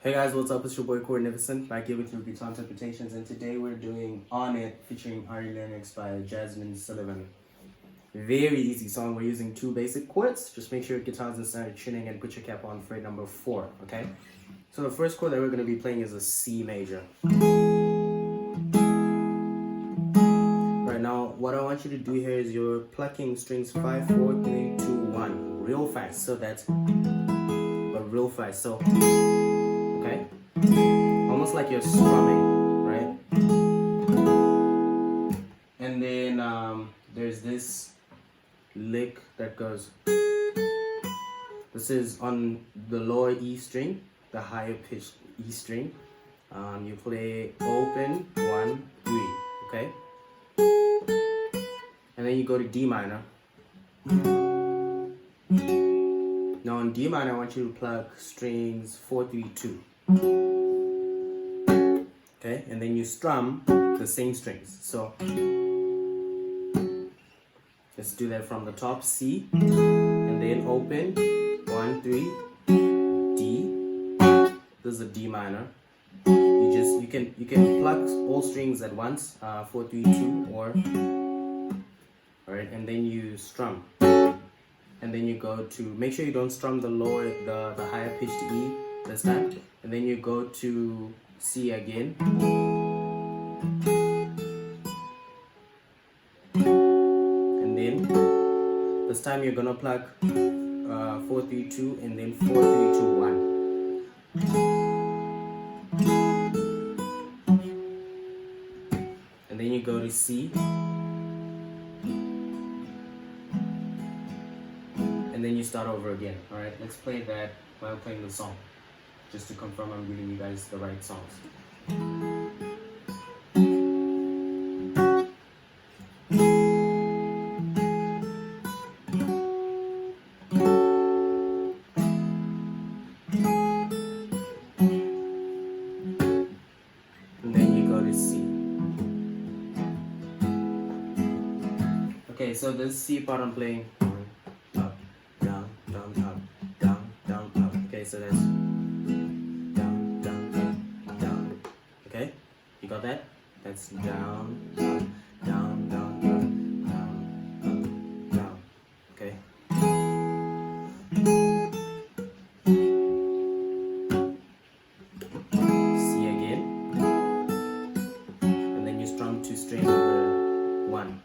Hey guys, what's up? It's your boy Cornificent back here with your guitar interpretations, and today we're doing On It featuring Ari Lennox by Jazmine Sullivan. Very easy song. We're using two basic chords. Just make sure your guitar's in standard tuning and put your cap on fret number 4, okay? So the first chord that we're going to be playing is a C major. Right now, what I want you to do here is you're plucking strings 5, 4, 3, 2, 1 real fast. So that's real fast. So okay, almost like you're strumming, right? And then there's this lick that goes. This is on the lower E string, the higher pitched E string. You play open 1, 3, okay? And then you go to D minor. Now on D minor, I want you to pluck strings 4, 3, 2. Okay, and then you strum the same strings. So let's do that from the top, C, and then open 1, 3, D. This is a D minor. You can pluck all strings at once, 4, 3, 2, or all right, and then you strum. And then you go to, make sure you don't strum the higher pitched E this time. And then you go to C again. And then this time you're gonna pluck 4, 3, 2 and then 4, 3, 2, 1. And then you go to C. And then you start over again. Alright, let's play that while playing the song, just to confirm I'm giving you guys the right songs. And then you go to C. Okay, so this C part I'm playing up, down, down, up, down, down, up. Okay, so that's down, down, up, down. Okay, you got that? That's down, up, down, down, up, down, up, down. Okay. C again, and then you strum to string number 1.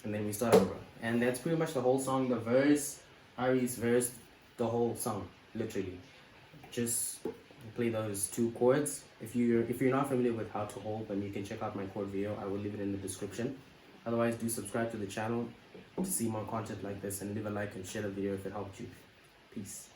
And then we start over. And that's pretty much the whole song. The verse, Ari's verse, the whole song, literally. Just play those two chords. If you're not familiar with how to hold, then you can check out my chord video. I will leave it in the description. Otherwise, do subscribe to the channel to see more content like this, and leave a like and share the video if it helped you. Peace.